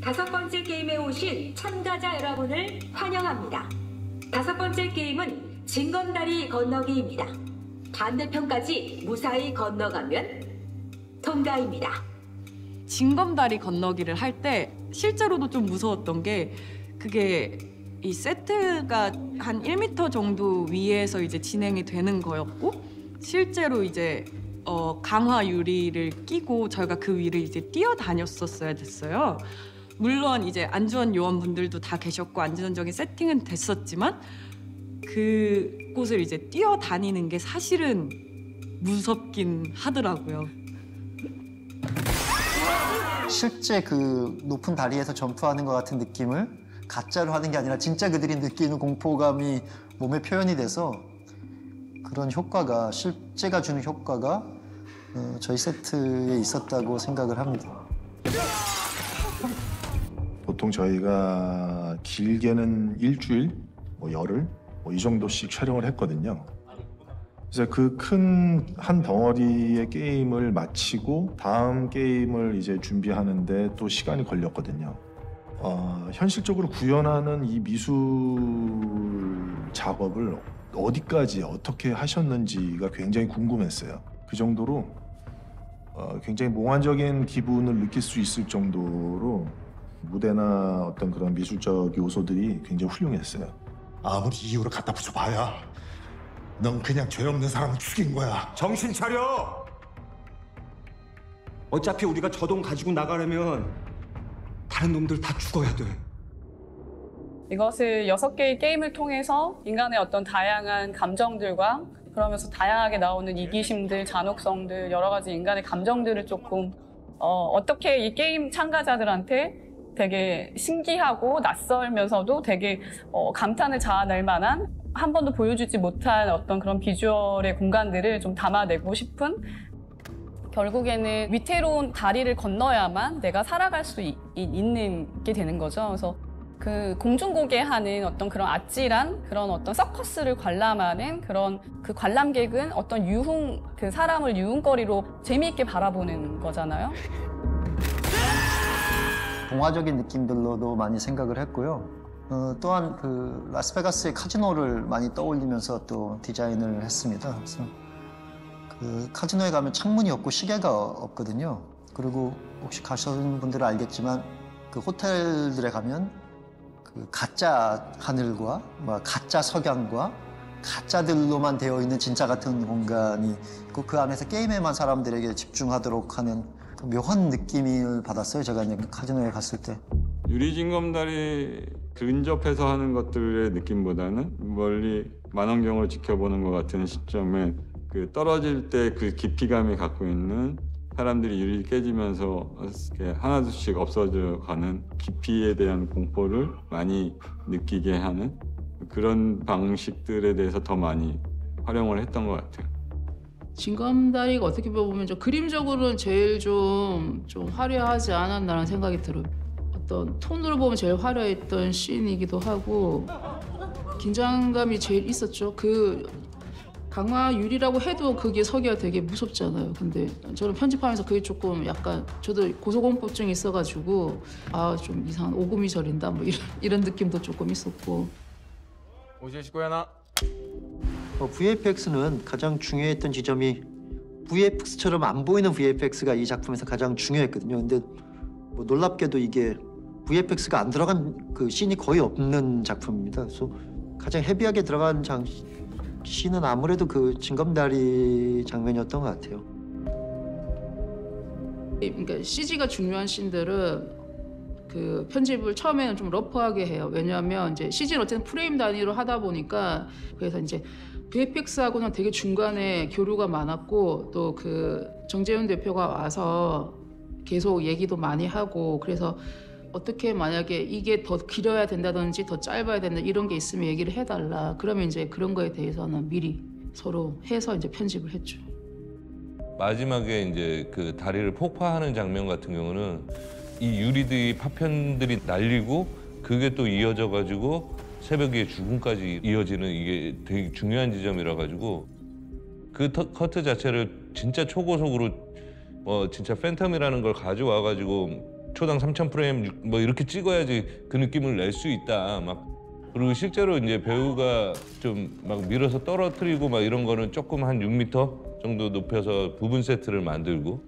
5번째 게임에 오신 참가자 여러분을 환영합니다. 5번째 게임은 징검다리 건너기입니다. 반대편까지 무사히 건너가면 통과입니다. 징검다리 건너기를 할 때 실제로도 좀 무서웠던 게 그게 이 세트가 한 1m 정도 위에서 이제 진행이 되는 거였고 실제로 이제 강화 유리를 끼고 저희가 그 위를 이제 뛰어다녔었어야 됐어요. 물론 이제 안전 요원분들도 다 계셨고 안전적인 세팅은 됐었지만 그곳을 이제 뛰어다니는 게 사실은 무섭긴 하더라고요. 실제 그 높은 다리에서 점프하는 것 같은 느낌을 가짜로 하는 게 아니라 진짜 그들이 느끼는 공포감이 몸에 표현이 돼서 그런 효과가, 실제가 주는 효과가 저희 세트에 있었다고 생각을 합니다. 보통 저희가 길게는 일주일, 열흘 이 정도씩 촬영을 했거든요. 그래서 그 큰 한 덩어리의 게임을 마치고 다음 게임을 이제 준비하는데 또 시간이 걸렸거든요. 현실적으로 구현하는 이 미술 작업을 어디까지 어떻게 하셨는지가 굉장히 궁금했어요. 그 정도로 굉장히 몽환적인 기분을 느낄 수 있을 정도로 무대나 어떤 그런 미술적 요소들이 굉장히 훌륭했어요. 아무리 이유를 갖다 붙여봐야 넌 그냥 죄 없는 사람을 죽인 거야. 정신 차려! 어차피 우리가 저 돈 가지고 나가려면 다른 놈들 다 죽어야 돼. 이것을 6개의 게임을 통해서 인간의 어떤 다양한 감정들과 그러면서 다양하게 나오는 이기심들, 잔혹성들, 여러 가지 인간의 감정들을 조금 어떻게 이 게임 참가자들한테 되게 신기하고 낯설면서도 되게 감탄을 자아낼 만한 한 번도 보여주지 못한 어떤 그런 비주얼의 공간들을 좀 담아내고 싶은, 결국에는 위태로운 다리를 건너야만 내가 살아갈 수 있는 게 되는 거죠. 그래서 그 공중고개하는 어떤 그런 아찔한 그런 어떤 서커스를 관람하는 그런 그 관람객은 어떤 그 사람을 유흥거리로 재미있게 바라보는 거잖아요. 동화적인 느낌들로도 많이 생각을 했고요. 또한 그 라스베가스의 카지노를 많이 떠올리면서 또 디자인을 했습니다. 그래서 그 카지노에 가면 창문이 없고 시계가 없거든요. 그리고 혹시 가시는 분들은 알겠지만 그 호텔들에 가면 그 가짜 하늘과 가짜 석양과 가짜들로만 되어 있는 진짜 같은 공간이 있고 그 안에서 게임에만 사람들에게 집중하도록 하는 그 묘한 느낌을 받았어요. 제가 이제 카지노에 갔을 때. 유리징검다리 근접해서 하는 것들의 느낌보다는 멀리 만원경을 지켜보는 것 같은 시점에 그 떨어질 때 그 깊이감이 갖고 있는 사람들이 유리 깨지면서 이렇게 하나둘씩 없어져 가는 깊이에 대한 공포를 많이 느끼게 하는 그런 방식들에 대해서 더 많이 활용을 했던 것 같아요. 징검다리가 어떻게 보면 좀 그림적으로는 제일 좀 화려하지 않았나라는 생각이 들어요. 어떤 톤으로 보면 제일 화려했던 씬이기도 하고 긴장감이 제일 있었죠. 그 강화 유리라고 해도 그게 서기가 되게 무섭잖아요. 근데 저는 편집하면서 그게 조금 약간 저도 고소공포증이 있어가지고 좀 이상한 오금이 저린다 뭐 이런 느낌도 조금 있었고. VFX는 가장 중요했던 지점이 VFX처럼 안 보이는 VFX가 이 작품에서 가장 중요했거든요. 근데 뭐 놀랍게도 이게 VFX가 안 들어간 그 씬이 거의 없는 작품입니다. 그래서 가장 헤비하게 들어간 씬은 아무래도 그 징검다리 장면이었던 것 같아요. 그러니까 CG가 중요한 씬들은 그 편집을 처음에는 좀 러프하게 해요. 왜냐하면 이제 CG는 어쨌든 프레임 단위로 하다 보니까 그래서 이제 VFX하고는 되게 중간에 교류가 많았고 또 그 정재윤 대표가 와서 계속 얘기도 많이 하고 그래서 어떻게 만약에 이게 더 길어야 된다든지 더 짧아야 된다 이런 게 있으면 얘기를 해달라. 그러면 이제 그런 거에 대해서는 미리 서로 해서 이제 편집을 했죠. 마지막에 이제 그 다리를 폭파하는 장면 같은 경우는 이 유리들이 파편들이 날리고 그게 또 이어져 가지고 새벽에 죽음까지 이어지는 이게 되게 중요한 지점이라 가지고 그 커트 자체를 진짜 초고속으로 진짜 팬텀이라는 걸 가져와 가지고 초당 3,000프레임 뭐 이렇게 찍어야지 그 느낌을 낼 수 있다. 막 그리고 실제로 이제 배우가 좀 막 밀어서 떨어뜨리고 막 이런 거는 조금 한 6m 정도 높여서 부분 세트를 만들고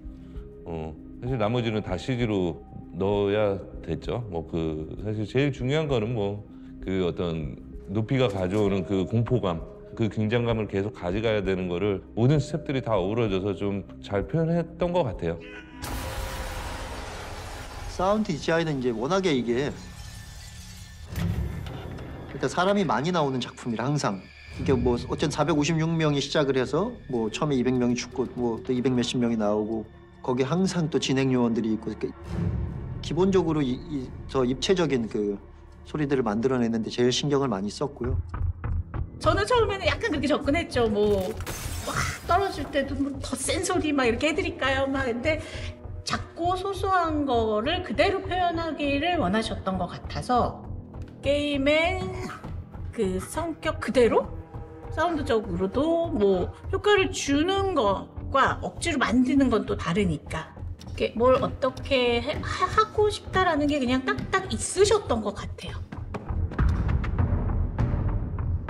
사실 나머지는 다 CG로 넣어야 됐죠. 뭐 그 사실 제일 중요한 거는 뭐 그 어떤 높이가 가져오는 그 공포감, 그 긴장감을 계속 가져가야 되는 거를 모든 스태프들이 다 어우러져서 좀 잘 표현했던 것 같아요. 사운드 디자인은 이제 워낙에 이게 일단 사람이 많이 나오는 작품이라 항상 이게 뭐 어쨌든 456명이 시작을 해서 뭐 처음에 200명이 죽고 뭐 또 200 몇십 명이 나오고 거기 항상 또 진행 요원들이 있고 기본적으로 저 입체적인 그 소리들을 만들어내는데 제일 신경을 많이 썼고요. 저는 처음에는 약간 그렇게 접근했죠. 뭐 막 떨어질 때도 뭐 더 센 소리 막 이렇게 해드릴까요? 막 근데 작고 소소한 거를 그대로 표현하기를 원하셨던 것 같아서 게임의 그 성격 그대로 사운드적으로도 뭐 효과를 주는 것과 억지로 만드는 건 또 다르니까 뭘 어떻게 하고 싶다라는 게 그냥 딱딱 있으셨던 것 같아요.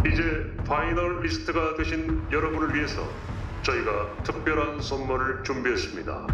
이제 파이널 리스트가 되신 여러분을 위해서 저희가 특별한 선물을 준비했습니다.